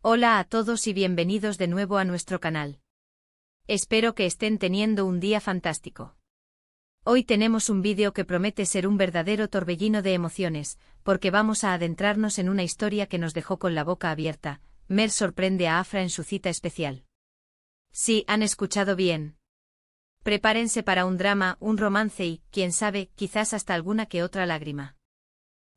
Hola a todos y bienvenidos de nuevo a nuestro canal. Espero que estén teniendo un día fantástico. Hoy tenemos un vídeo que promete ser un verdadero torbellino de emociones, porque vamos a adentrarnos en una historia que nos dejó con la boca abierta. Mer sorprende a Afra en su cita especial. Sí, han escuchado bien. Prepárense para un drama, un romance y, quién sabe, quizás hasta alguna que otra lágrima.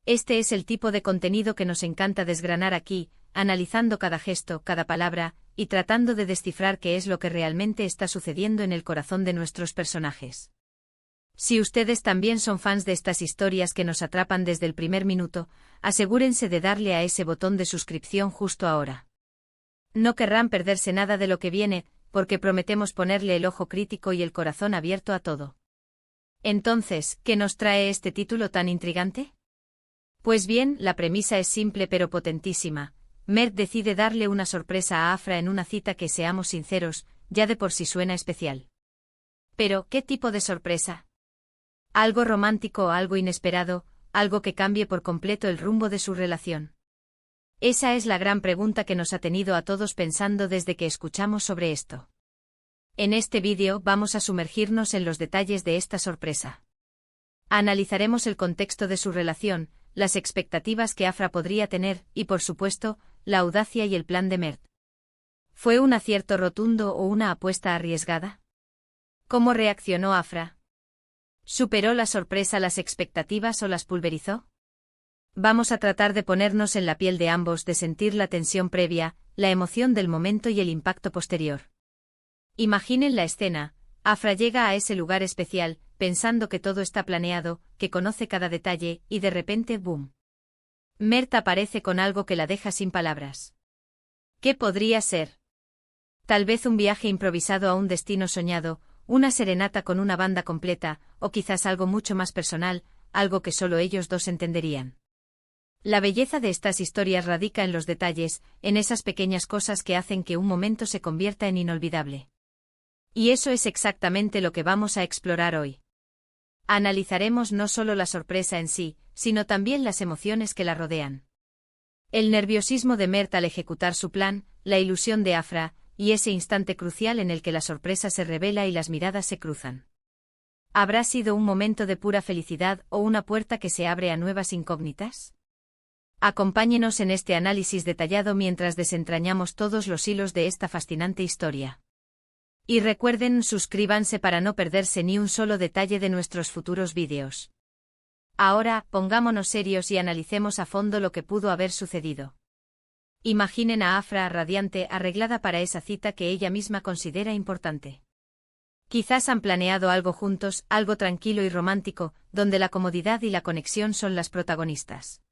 Este es el tipo de contenido que nos encanta desgranar aquí, analizando cada gesto, cada palabra, y tratando de descifrar qué es lo que realmente está sucediendo en el corazón de nuestros personajes. Si ustedes también son fans de estas historias que nos atrapan desde el primer minuto, asegúrense de darle a ese botón de suscripción justo ahora. No querrán perderse nada de lo que viene, porque prometemos ponerle el ojo crítico y el corazón abierto a todo. Entonces, ¿qué nos trae este título tan intrigante? Pues bien, la premisa es simple pero potentísima. Mer decide darle una sorpresa a Afra en una cita que, seamos sinceros, ya de por sí suena especial. Pero, ¿qué tipo de sorpresa? ¿Algo romántico o algo inesperado, algo que cambie por completo el rumbo de su relación? Esa es la gran pregunta que nos ha tenido a todos pensando desde que escuchamos sobre esto. En este vídeo vamos a sumergirnos en los detalles de esta sorpresa. Analizaremos el contexto de su relación, las expectativas que Afra podría tener, y por supuesto, la audacia y el plan de Mert. ¿Fue un acierto rotundo o una apuesta arriesgada? ¿Cómo reaccionó Afra? ¿Superó la sorpresa las expectativas o las pulverizó? Vamos a tratar de ponernos en la piel de ambos, de sentir la tensión previa, la emoción del momento y el impacto posterior. Imaginen la escena. Afra llega a ese lugar especial, pensando que todo está planeado, que conoce cada detalle, y de repente, ¡boom! Mert aparece con algo que la deja sin palabras. ¿Qué podría ser? Tal vez un viaje improvisado a un destino soñado, una serenata con una banda completa, o quizás algo mucho más personal, algo que solo ellos dos entenderían. La belleza de estas historias radica en los detalles, en esas pequeñas cosas que hacen que un momento se convierta en inolvidable. Y eso es exactamente lo que vamos a explorar hoy. Analizaremos no solo la sorpresa en sí, sino también las emociones que la rodean. El nerviosismo de Mert al ejecutar su plan, la ilusión de Afra, y ese instante crucial en el que la sorpresa se revela y las miradas se cruzan. ¿Habrá sido un momento de pura felicidad o una puerta que se abre a nuevas incógnitas? Acompáñenos en este análisis detallado mientras desentrañamos todos los hilos de esta fascinante historia. Y recuerden, suscríbanse para no perderse ni un solo detalle de nuestros futuros vídeos. Ahora, pongámonos serios y analicemos a fondo lo que pudo haber sucedido. Imaginen a Afra radiante, arreglada para esa cita que ella misma considera importante. Quizás han planeado algo juntos, algo tranquilo y romántico, donde la comodidad y la conexión son las protagonistas.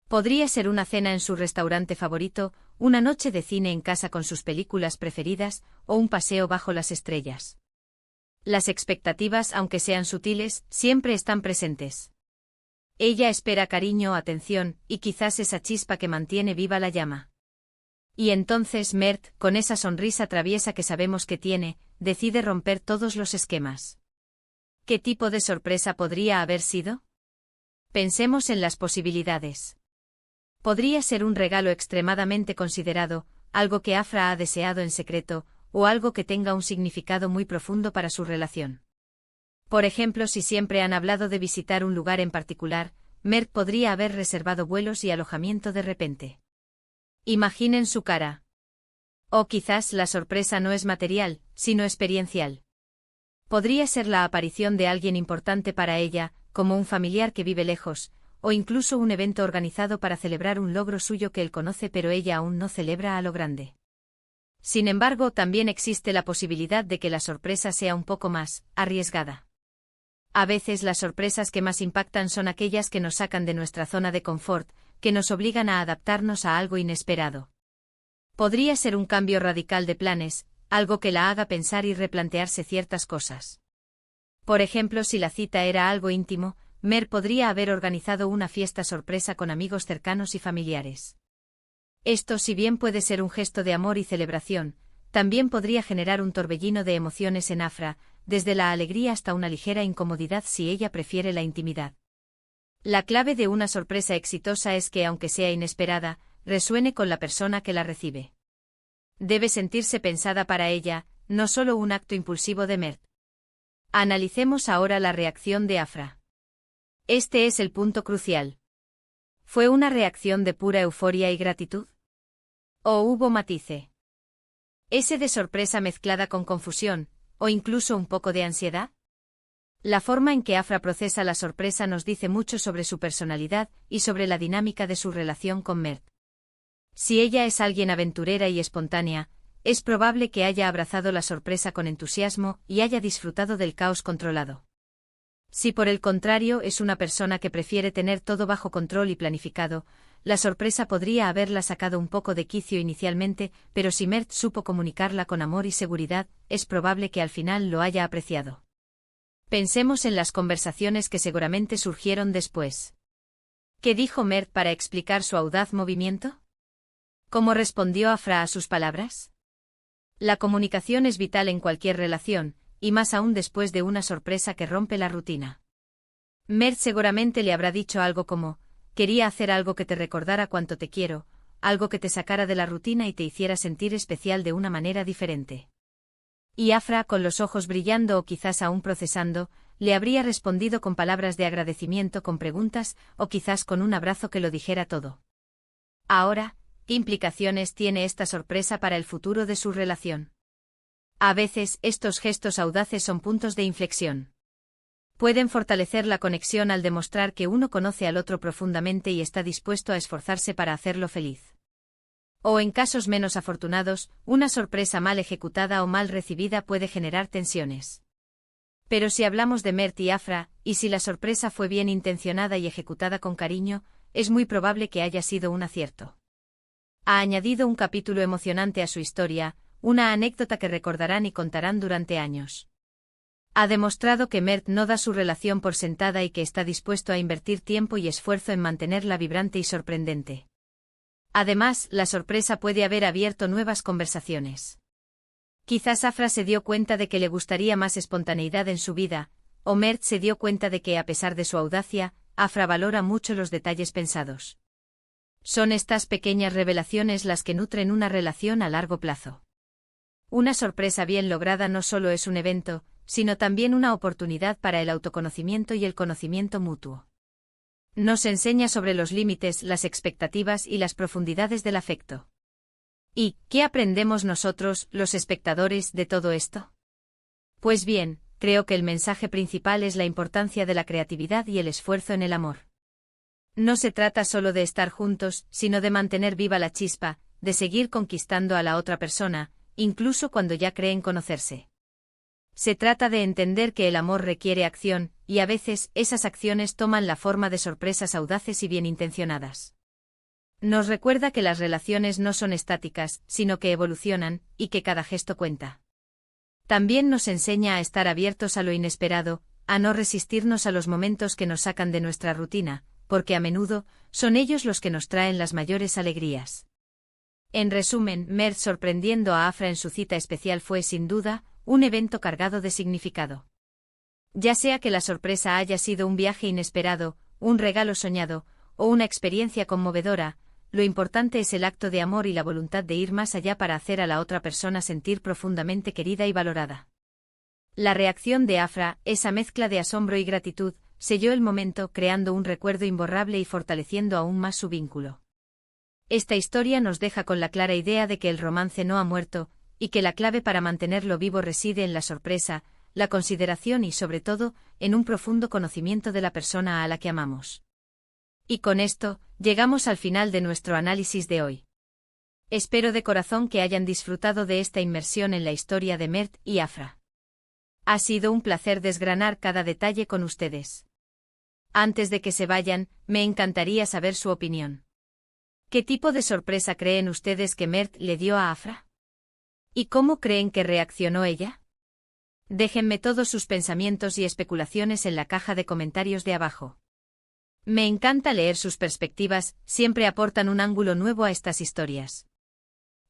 Podría ser una cena en su restaurante favorito, una noche de cine en casa con sus películas preferidas, o un paseo bajo las estrellas. Las expectativas, aunque sean sutiles, siempre están presentes. Ella espera cariño, atención, y quizás esa chispa que mantiene viva la llama. Y entonces Mert, con esa sonrisa traviesa que sabemos que tiene, decide romper todos los esquemas. ¿Qué tipo de sorpresa podría haber sido? Pensemos en las posibilidades. Podría ser un regalo extremadamente considerado, algo que Afra ha deseado en secreto, o algo que tenga un significado muy profundo para su relación. Por ejemplo, si siempre han hablado de visitar un lugar en particular, Mert podría haber reservado vuelos y alojamiento de repente. Imaginen su cara. O quizás la sorpresa no es material, sino experiencial. Podría ser la aparición de alguien importante para ella, como un familiar que vive lejos, o incluso un evento organizado para celebrar un logro suyo que él conoce pero ella aún no celebra a lo grande. Sin embargo, también existe la posibilidad de que la sorpresa sea un poco más arriesgada. A veces las sorpresas que más impactan son aquellas que nos sacan de nuestra zona de confort, que nos obligan a adaptarnos a algo inesperado. Podría ser un cambio radical de planes, algo que la haga pensar y replantearse ciertas cosas. Por ejemplo, si la cita era algo íntimo, Mer podría haber organizado una fiesta sorpresa con amigos cercanos y familiares. Esto, si bien puede ser un gesto de amor y celebración, también podría generar un torbellino de emociones en Afra, desde la alegría hasta una ligera incomodidad si ella prefiere la intimidad. La clave de una sorpresa exitosa es que, aunque sea inesperada, resuene con la persona que la recibe. Debe sentirse pensada para ella, no solo un acto impulsivo de Mert. Analicemos ahora la reacción de Afra. Este es el punto crucial. ¿Fue una reacción de pura euforia y gratitud? ¿O hubo matice? ¿Ese de sorpresa mezclada con confusión, o incluso un poco de ansiedad? La forma en que Afra procesa la sorpresa nos dice mucho sobre su personalidad y sobre la dinámica de su relación con Mert. Si ella es alguien aventurera y espontánea, es probable que haya abrazado la sorpresa con entusiasmo y haya disfrutado del caos controlado. Si por el contrario es una persona que prefiere tener todo bajo control y planificado, la sorpresa podría haberla sacado un poco de quicio inicialmente, pero si Mert supo comunicarla con amor y seguridad, es probable que al final lo haya apreciado. Pensemos en las conversaciones que seguramente surgieron después. ¿Qué dijo Mert para explicar su audaz movimiento? ¿Cómo respondió Afra a sus palabras? La comunicación es vital en cualquier relación, y más aún después de una sorpresa que rompe la rutina. Mert seguramente le habrá dicho algo como: quería hacer algo que te recordara cuánto te quiero, algo que te sacara de la rutina y te hiciera sentir especial de una manera diferente. Y Afra, con los ojos brillando o quizás aún procesando, le habría respondido con palabras de agradecimiento, con preguntas, o quizás con un abrazo que lo dijera todo. Ahora, ¿qué implicaciones tiene esta sorpresa para el futuro de su relación? A veces, estos gestos audaces son puntos de inflexión. Pueden fortalecer la conexión al demostrar que uno conoce al otro profundamente y está dispuesto a esforzarse para hacerlo feliz. O en casos menos afortunados, una sorpresa mal ejecutada o mal recibida puede generar tensiones. Pero si hablamos de Mert y Afra, y si la sorpresa fue bien intencionada y ejecutada con cariño, es muy probable que haya sido un acierto. Ha añadido un capítulo emocionante a su historia, una anécdota que recordarán y contarán durante años. Ha demostrado que Mert no da su relación por sentada y que está dispuesto a invertir tiempo y esfuerzo en mantenerla vibrante y sorprendente. Además, la sorpresa puede haber abierto nuevas conversaciones. Quizás Afra se dio cuenta de que le gustaría más espontaneidad en su vida, o Mert se dio cuenta de que, a pesar de su audacia, Afra valora mucho los detalles pensados. Son estas pequeñas revelaciones las que nutren una relación a largo plazo. Una sorpresa bien lograda no solo es un evento, sino también una oportunidad para el autoconocimiento y el conocimiento mutuo. Nos enseña sobre los límites, las expectativas y las profundidades del afecto. ¿Y qué aprendemos nosotros, los espectadores, de todo esto? Pues bien, creo que el mensaje principal es la importancia de la creatividad y el esfuerzo en el amor. No se trata solo de estar juntos, sino de mantener viva la chispa, de seguir conquistando a la otra persona, incluso cuando ya creen conocerse. Se trata de entender que el amor requiere acción, y a veces esas acciones toman la forma de sorpresas audaces y bien intencionadas. Nos recuerda que las relaciones no son estáticas, sino que evolucionan, y que cada gesto cuenta. También nos enseña a estar abiertos a lo inesperado, a no resistirnos a los momentos que nos sacan de nuestra rutina, porque a menudo son ellos los que nos traen las mayores alegrías. En resumen, Mert sorprendiendo a Afra en su cita especial fue, sin duda, un evento cargado de significado. Ya sea que la sorpresa haya sido un viaje inesperado, un regalo soñado, o una experiencia conmovedora, lo importante es el acto de amor y la voluntad de ir más allá para hacer a la otra persona sentir profundamente querida y valorada. La reacción de Afra, esa mezcla de asombro y gratitud, selló el momento, creando un recuerdo imborrable y fortaleciendo aún más su vínculo. Esta historia nos deja con la clara idea de que el romance no ha muerto, y que la clave para mantenerlo vivo reside en la sorpresa, la consideración y, sobre todo, en un profundo conocimiento de la persona a la que amamos. Y con esto, llegamos al final de nuestro análisis de hoy. Espero de corazón que hayan disfrutado de esta inmersión en la historia de Mert y Afra. Ha sido un placer desgranar cada detalle con ustedes. Antes de que se vayan, me encantaría saber su opinión. ¿Qué tipo de sorpresa creen ustedes que Mert le dio a Afra? ¿Y cómo creen que reaccionó ella? Déjenme todos sus pensamientos y especulaciones en la caja de comentarios de abajo. Me encanta leer sus perspectivas, siempre aportan un ángulo nuevo a estas historias.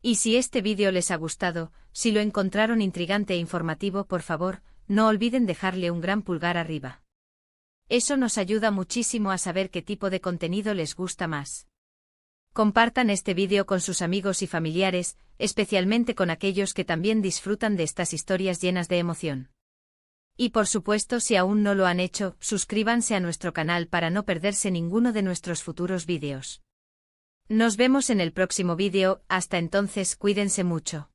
Y si este vídeo les ha gustado, si lo encontraron intrigante e informativo, por favor, no olviden dejarle un gran pulgar arriba. Eso nos ayuda muchísimo a saber qué tipo de contenido les gusta más. Compartan este vídeo con sus amigos y familiares, especialmente con aquellos que también disfrutan de estas historias llenas de emoción. Y por supuesto, si aún no lo han hecho, suscríbanse a nuestro canal para no perderse ninguno de nuestros futuros vídeos. Nos vemos en el próximo vídeo, hasta entonces cuídense mucho.